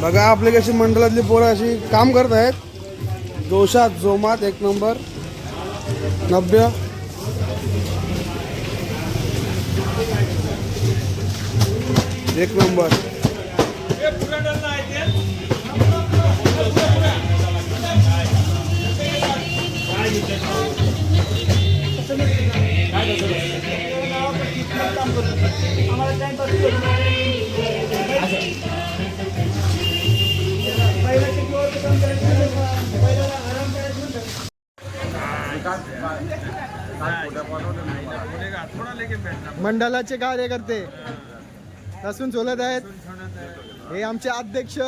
बघा आपले कशी मंडळातली पोरं अशी काम करत आहेत. जोशात जोमात एक नंबर. नव्य एक नंबर. मंडळाचे कार्यकर्ते लसूण सोलत आहेत. हे आमचे अध्यक्ष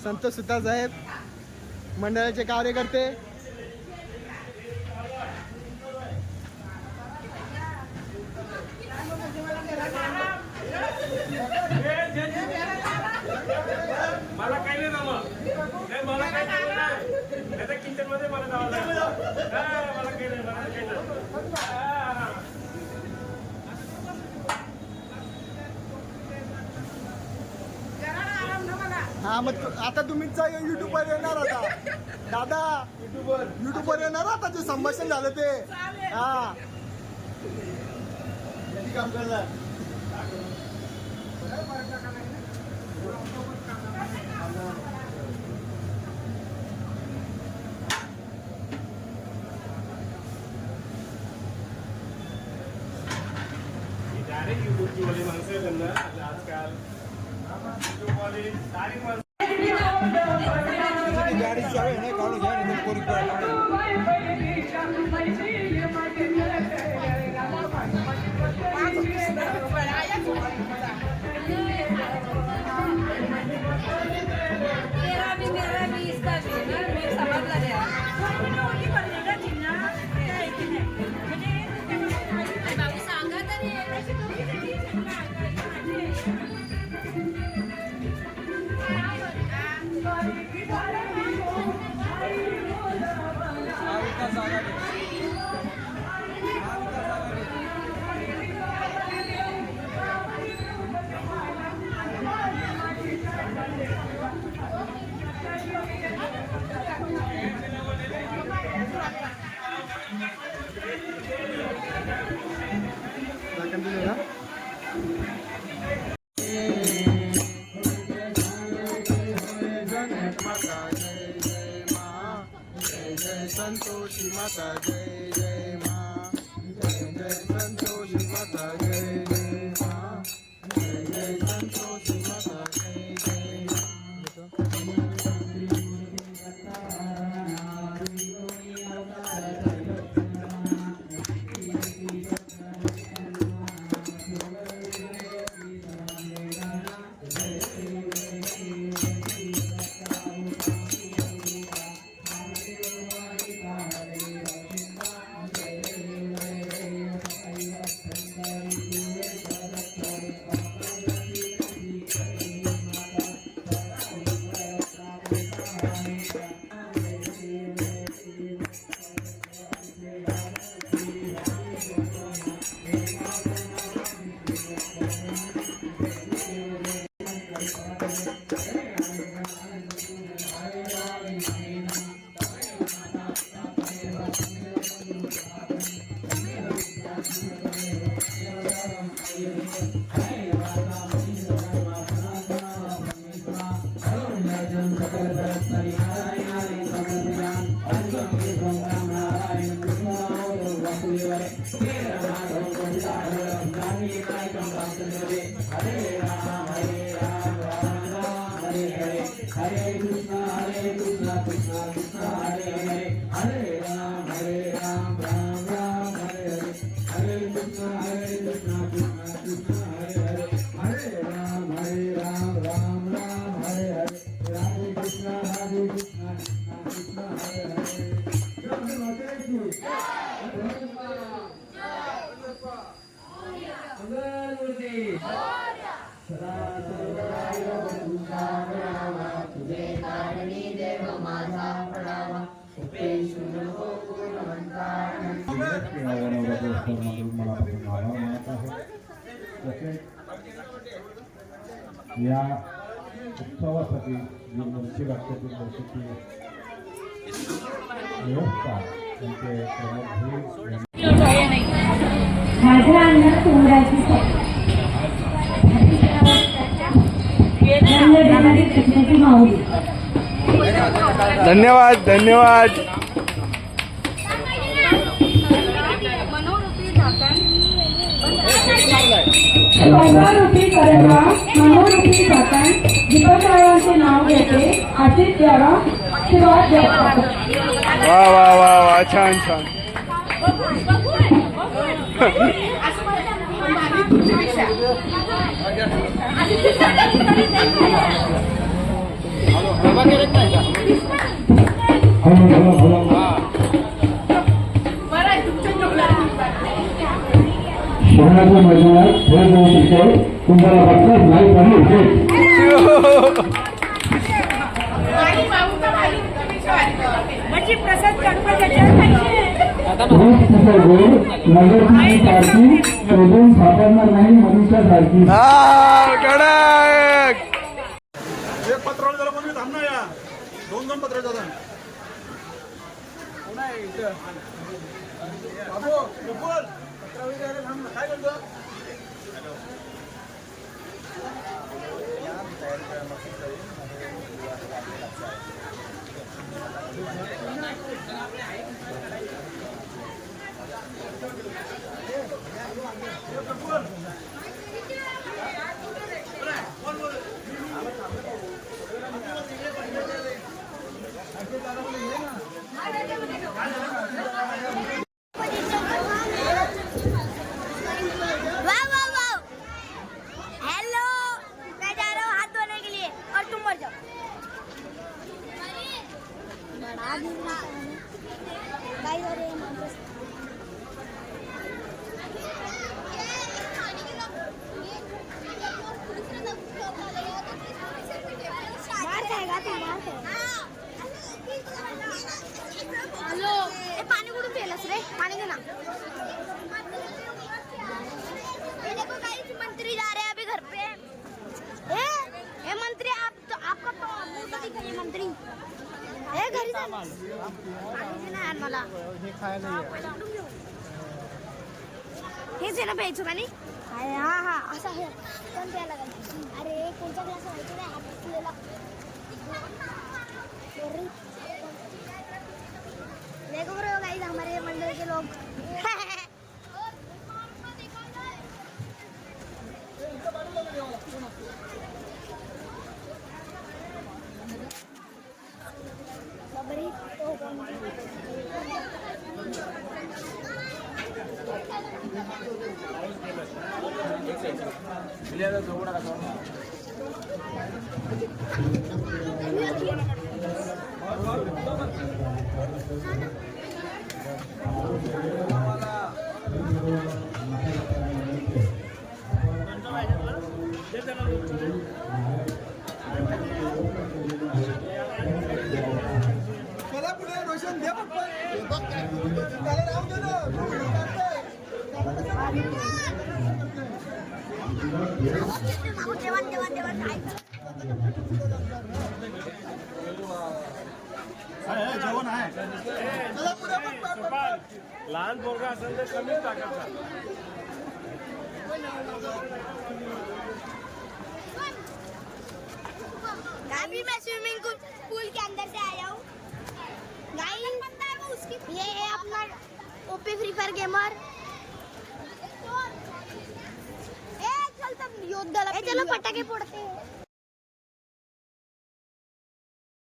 संत सुतार साहेब. मंडळाचे कार्यकर्ते मला काही नाही जमा मला काही नाही किचन मध्ये मला जावं लागलं मला काही नाही मला काही नाही हा मग आता तुम्हीच युट्यूबवर येणार आता दादा. युट्यूबवर येणार आता जे संभाषण झालं ते. हा काम करणार. युट्यूबची वाली माणसं आहेत ना आजकाल. युट्यूबवाली डायरेक्ट माणसं गाडी चावी नाही काढून घ्या. संतोषी माता जय जय माँ. जय जय संतोषी माता जय जय माँ. जय जय संतोषी माता जय जय या उत्सवासाठी जी मूर्ती लागते ती मूर्तीची व्यवस्था त्यांचे प्रमुख माझ्या अंगात कोंबड्याची माऊली. धन्यवाद धन्यवाद. मनोरूपी करंडा मनोरूपी झाकण दीपकरावांचे नाव घेते आशिष द्यावा सुरुवात द्यावा. वा वा वा वा छान छान. शहराच्या मैदानात खेळ होऊ शकतो. तुम्हाला वाटत नाही नगरची शोधून सापडणार नाही मनुष्यासारखी. कडक. एक पत्रावळी जरा पण थांब ना या 2 पत्र जातात. बाबू बोल पत्रावळी द्यायला थांब ना. काय करतो हेलो ए पानी कुठून प्यायलास रे? पाणी दे ना. ये देखो गाइस मंत्री जा रहे हैं अभी घर पे. ए मंत्री आपका तो मुंह तो दिख रही मंत्री. ए घरी जा. पाणी दे ना यार मला. हे खायला ये. हेच आहे ना प्यायचं पाणी? हा हा असं आहे. पण प्यायला लागेल. अरे कोणता ग्लास व्हायचा नाही हात असलेला. देखो ब्रो गाइस हमारे मंडल के लोग मला पुढे रोशन दे त्याला राहू दे ना. जेवण आहे. लहान पोरगा असेल तर कमीच टाकायचा. अभी मैं स्विमिंग पूल के अंदर से आया हूँ. ये है अपना ओपी फ्री फायर गेमर. चल तब योद्धाला चलो पटाखे फोड़ते हैं.